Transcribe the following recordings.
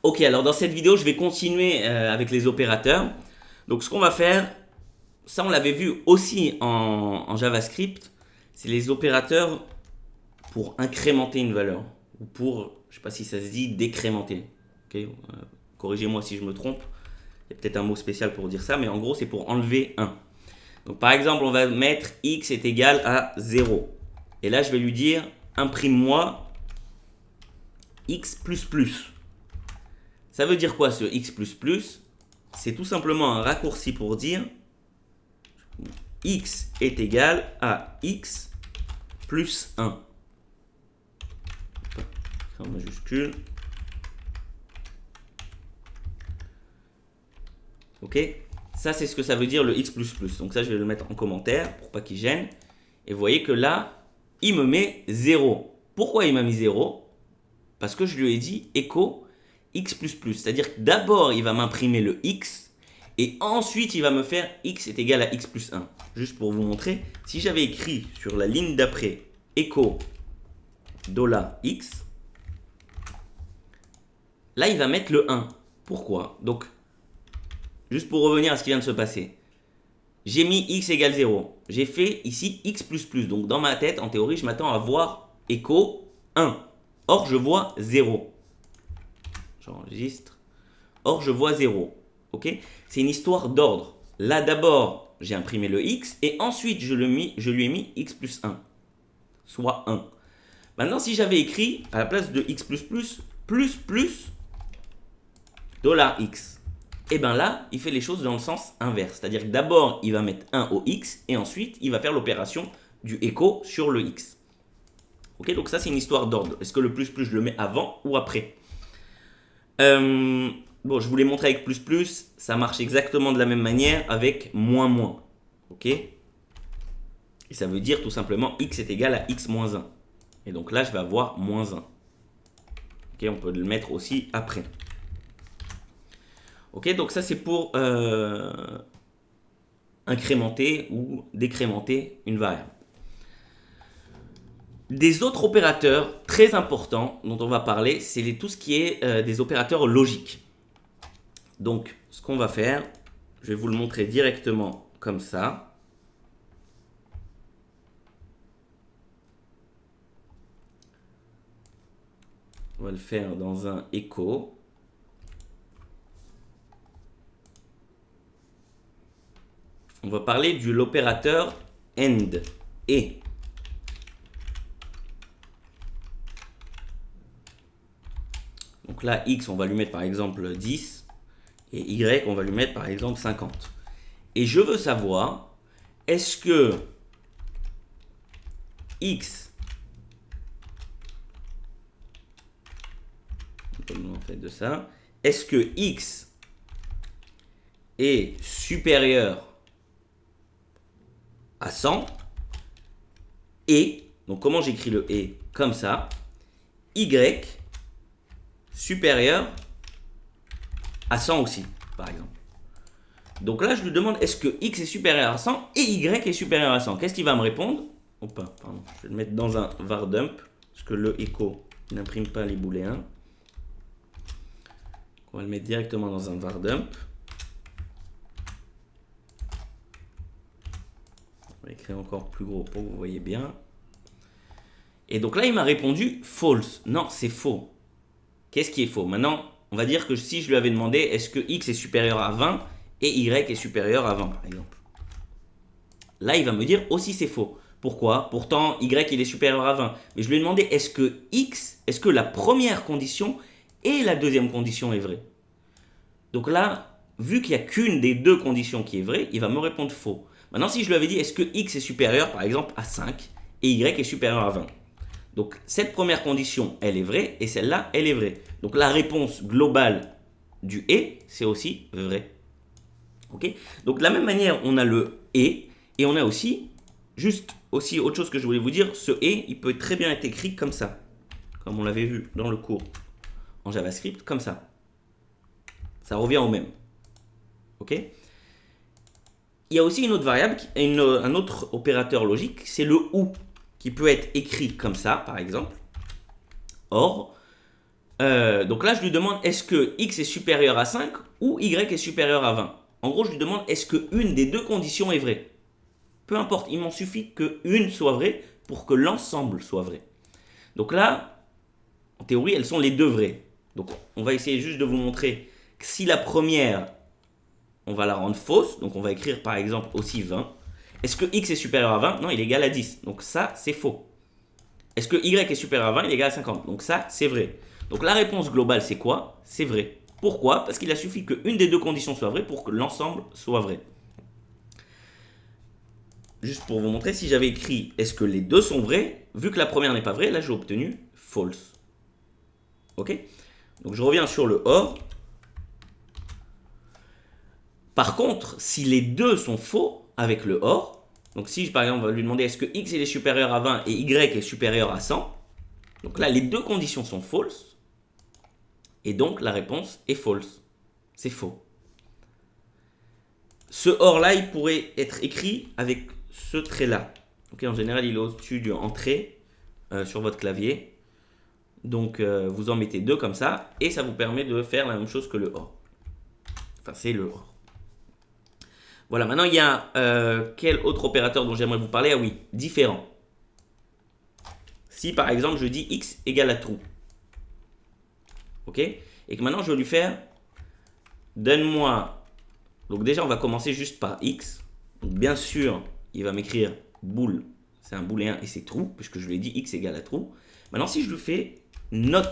Ok, alors dans cette vidéo, je vais continuer avec les opérateurs. Donc ce qu'on va faire, ça on l'avait vu aussi en JavaScript, c'est les opérateurs pour incrémenter une valeur. Ou pour, je ne sais pas si ça se dit, décrémenter. Okay, corrigez-moi si je me trompe. Il y a peut-être un mot spécial pour dire ça, mais en gros c'est pour enlever 1. Donc par exemple, on va mettre x est égal à 0. Et là je vais lui dire, imprime-moi x++. Ça veut dire quoi ce x++? C'est tout simplement un raccourci pour dire x est égal à x plus 1. En majuscule. Ok? Ça, c'est ce que ça veut dire le x++. Donc ça, je vais le mettre en commentaire pour pas qu'il gêne. Et vous voyez que là, il me met 0. Pourquoi il m'a mis 0? Parce que je lui ai dit echo x++. C'est-à-dire que d'abord, il va m'imprimer le x. Et ensuite, il va me faire x est égal à x plus 1. Juste pour vous montrer, si j'avais écrit sur la ligne d'après echo $x, là, il va mettre le 1. Pourquoi? Donc, juste pour revenir à ce qui vient de se passer. J'ai mis x égale 0. J'ai fait ici x++. Donc, dans ma tête, en théorie, je m'attends à voir echo 1. Or, je vois 0. J'enregistre. Or, je vois 0. Ok? C'est une histoire d'ordre. Là, d'abord, j'ai imprimé le x et ensuite, je lui ai mis x plus 1, soit 1. Maintenant, si j'avais écrit à la place de x++, $x, et bien là, il fait les choses dans le sens inverse. C'est-à-dire que d'abord, il va mettre 1 au x et ensuite, il va faire l'opération du echo sur le x. Ok? Donc ça, c'est une histoire d'ordre. Est-ce que le plus, je le mets avant ou après? Bon, je vous l'ai montré avec plus, ça marche exactement de la même manière avec moins. Ok? Et ça veut dire tout simplement x est égal à x moins 1. Et donc là, je vais avoir moins 1. Ok, on peut le mettre aussi après. Ok, donc ça c'est pour incrémenter ou décrémenter une variable. Des autres opérateurs très importants dont on va parler, c'est tout ce qui est des opérateurs logiques. Donc, ce qu'on va faire, je vais vous le montrer directement comme ça. On va le faire dans un echo. On va parler de l'opérateur AND. Et. Donc là, x, on va lui mettre par exemple 10. Et y, on va lui mettre par exemple 50. Et je veux savoir, est-ce que x, on fait de ça, est-ce que x est supérieur à 100 et, donc comment j'écris le et? Comme ça, y supérieur à 100 aussi, par exemple. Donc là, je lui demande est-ce que x est supérieur à 100 et y est supérieur à 100. Qu'est-ce qu'il va me répondre? Pardon, je vais le mettre dans un var dump, parce que le echo n'imprime pas les booléens. On va le mettre directement dans un var dump. On va écrire encore plus gros pour que vous voyez bien. Et donc là, il m'a répondu false. Non, c'est faux. Qu'est-ce qui est faux? Maintenant, on va dire que si je lui avais demandé est-ce que x est supérieur à 20 et y est supérieur à 20, par exemple. Là, il va me dire aussi c'est faux. Pourquoi? Pourtant, y il est supérieur à 20. Mais je lui ai demandé est-ce que la première condition et la deuxième condition est vraie? Donc là, vu qu'il n'y a qu'une des deux conditions qui est vraie, il va me répondre faux. Maintenant, si je lui avais dit est-ce que x est supérieur, par exemple, à 5 et y est supérieur à 20? Donc, cette première condition, elle est vraie et celle-là, elle est vraie. Donc, la réponse globale du et, c'est aussi vrai. Ok? Donc, de la même manière, on a le et on a aussi, autre chose que je voulais vous dire, ce et, il peut très bien être écrit comme ça, comme on l'avait vu dans le cours en JavaScript, comme ça. Ça revient au même. Ok? Il y a aussi une autre variable, un autre opérateur logique, c'est le ou, qui peut être écrit comme ça, par exemple. Or, Donc là, je lui demande est-ce que x est supérieur à 5 ou y est supérieur à 20. En gros, je lui demande est-ce qu'une des deux conditions est vraie. Peu importe, il m'en suffit qu'une soit vraie pour que l'ensemble soit vrai. Donc là, en théorie, elles sont les deux vraies. Donc on va essayer juste de vous montrer que si la première, on va la rendre fausse, donc on va écrire par exemple aussi 20. Est-ce que x est supérieur à 20? Non, il est égal à 10. Donc ça, c'est faux. Est-ce que y est supérieur à 20? Il est égal à 50. Donc ça, c'est vrai. Donc la réponse globale, c'est quoi? C'est vrai. Pourquoi? Parce qu'il a suffi qu'une des deux conditions soit vraie pour que l'ensemble soit vrai. Juste pour vous montrer, si j'avais écrit est-ce que les deux sont vrais, vu que la première n'est pas vraie, là j'ai obtenu false. Ok? Donc je reviens sur le OR. Par contre, si les deux sont faux avec le OR, donc si par exemple on va lui demander est-ce que x est supérieur à 20 et y est supérieur à 100, donc là les deux conditions sont false, et donc la réponse est false. C'est faux. Ce OR là, il pourrait être écrit avec ce trait là. Okay, en général, il est au-dessus du entrée sur votre clavier. Donc vous en mettez deux comme ça, et ça vous permet de faire la même chose que le OR. Enfin, c'est le OR. Voilà, maintenant il y a quel autre opérateur dont j'aimerais vous parler? Ah oui, différent. Si par exemple je dis x égale à true, ok, et que maintenant je veux lui faire donne-moi. Donc déjà on va commencer juste par x. Donc bien sûr il va m'écrire bool, c'est un booléen et c'est true puisque je lui ai dit x égale à true. Maintenant si je lui fais not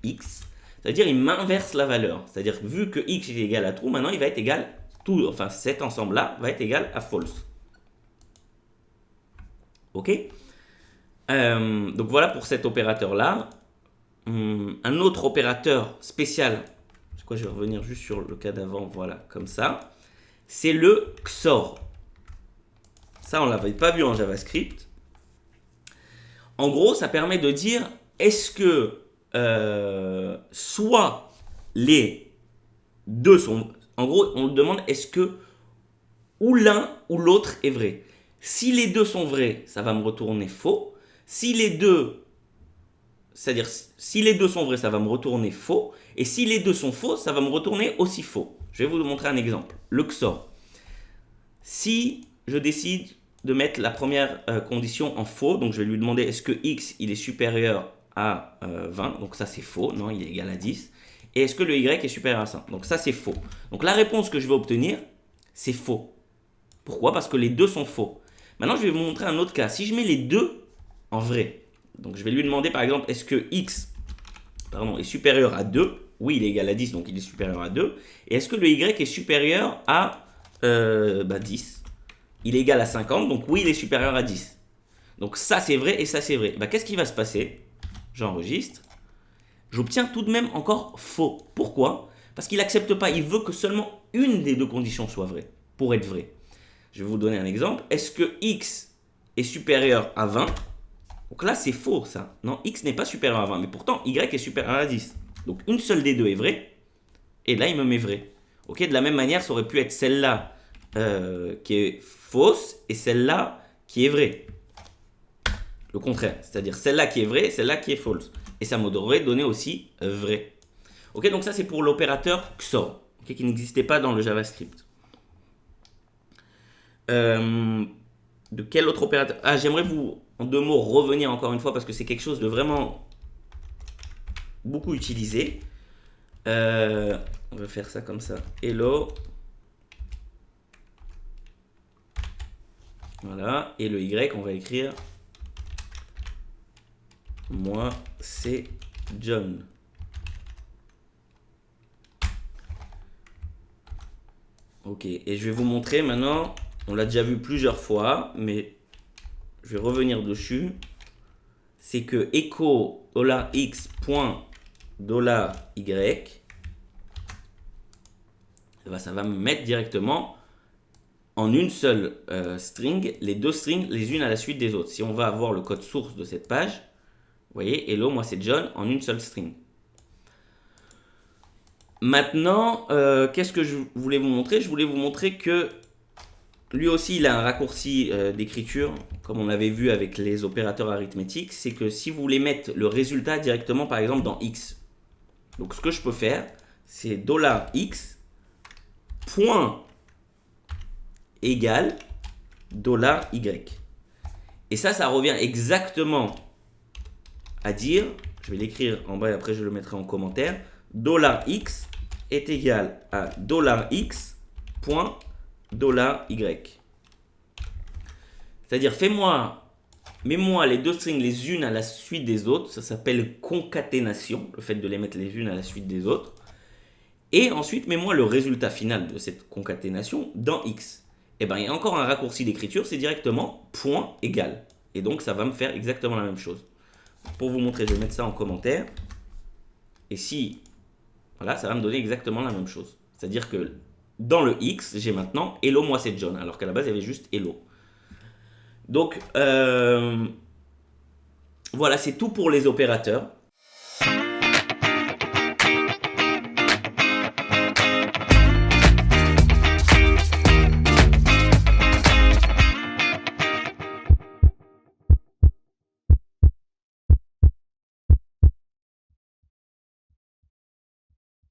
x, c'est-à-dire il m'inverse la valeur, c'est-à-dire vu que x est égal à true, maintenant il va être égal tout, enfin cet ensemble là va être égal à false. Ok, donc voilà pour cet opérateur là. Un autre opérateur spécial, c'est quoi, je vais revenir juste sur le cas d'avant, voilà, comme ça, c'est le XOR. Ça, on ne l'avait pas vu en JavaScript. En gros, ça permet de dire est-ce que soit les deux sont... En gros, on demande est-ce que ou l'un ou l'autre est vrai. Si les deux sont vrais, ça va me retourner faux. Si les deux... C'est-à-dire, si les deux sont vrais, ça va me retourner faux. Et si les deux sont faux, ça va me retourner aussi faux. Je vais vous montrer un exemple. Le XOR. Si je décide de mettre la première condition en faux, donc je vais lui demander est-ce que x il est supérieur à 20, donc ça c'est faux, non, il est égal à 10. Et est-ce que le y est supérieur à 100, donc ça c'est faux. Donc la réponse que je vais obtenir, c'est faux. Pourquoi? Parce que les deux sont faux. Maintenant je vais vous montrer un autre cas. Si je mets les deux en vrai, donc je vais lui demander par exemple est-ce que x est supérieur à 2, oui il est égal à 10 donc il est supérieur à 2, et est-ce que le y est supérieur à 10, il est égal à 50, donc oui il est supérieur à 10. Donc ça c'est vrai et ça c'est vrai. Qu'est-ce qui va se passer? J'enregistre. J'obtiens tout de même encore faux. Pourquoi? Parce qu'il n'accepte pas, il veut que seulement une des deux conditions soit vraie pour être vrai. Je vais vous donner un exemple. Est-ce que x est supérieur à 20? Donc là c'est faux ça. Non, x n'est pas supérieur à 20, mais pourtant y est supérieur à 10. Donc une seule des deux est vraie, et là il me met vrai. Ok, de la même manière, ça aurait pu être celle-là qui est fausse et celle-là qui est vraie. Le contraire, c'est-à-dire celle-là qui est vraie et celle-là qui est fausse. Et ça m'aurait donné aussi vrai. Ok, donc ça c'est pour l'opérateur XOR, okay, qui n'existait pas dans le JavaScript. De quel autre opérateur? Ah, j'aimerais vous, en deux mots, revenir encore une fois parce que c'est quelque chose de vraiment beaucoup utilisé. On va faire ça comme ça. Hello. Voilà. Et le Y, on va écrire moi, c'est John. Ok. Et je vais vous montrer maintenant. On l'a déjà vu plusieurs fois, mais je vais revenir dessus. C'est que echo $x.$y, ça va me mettre directement en une seule string, les deux strings les unes à la suite des autres. Si on va avoir le code source de cette page, vous voyez, hello, moi c'est John, en une seule string. Maintenant, qu'est-ce que je voulais vous montrer? Je voulais vous montrer que lui aussi, il a un raccourci d'écriture, comme on avait vu avec les opérateurs arithmétiques. C'est que si vous voulez mettre le résultat directement, par exemple, dans X, Donc ce que je peux faire, c'est $x point égale $y. Et ça revient exactement à dire, je vais l'écrire en bas et après je le mettrai en commentaire, $x est égal à $x point $y. C'est-à-dire, mets-moi les deux strings les unes à la suite des autres. Ça s'appelle concaténation, le fait de les mettre les unes à la suite des autres. Et ensuite, mets-moi le résultat final de cette concaténation dans x. Et bien, il y a encore un raccourci d'écriture, c'est directement point égal. Et donc, ça va me faire exactement la même chose. Pour vous montrer, je vais mettre ça en commentaire. Et si, voilà, ça va me donner exactement la même chose. C'est-à-dire que dans le x, j'ai maintenant hello, moi c'est John. Alors qu'à la base, il y avait juste hello. Donc, voilà, c'est tout pour les opérateurs.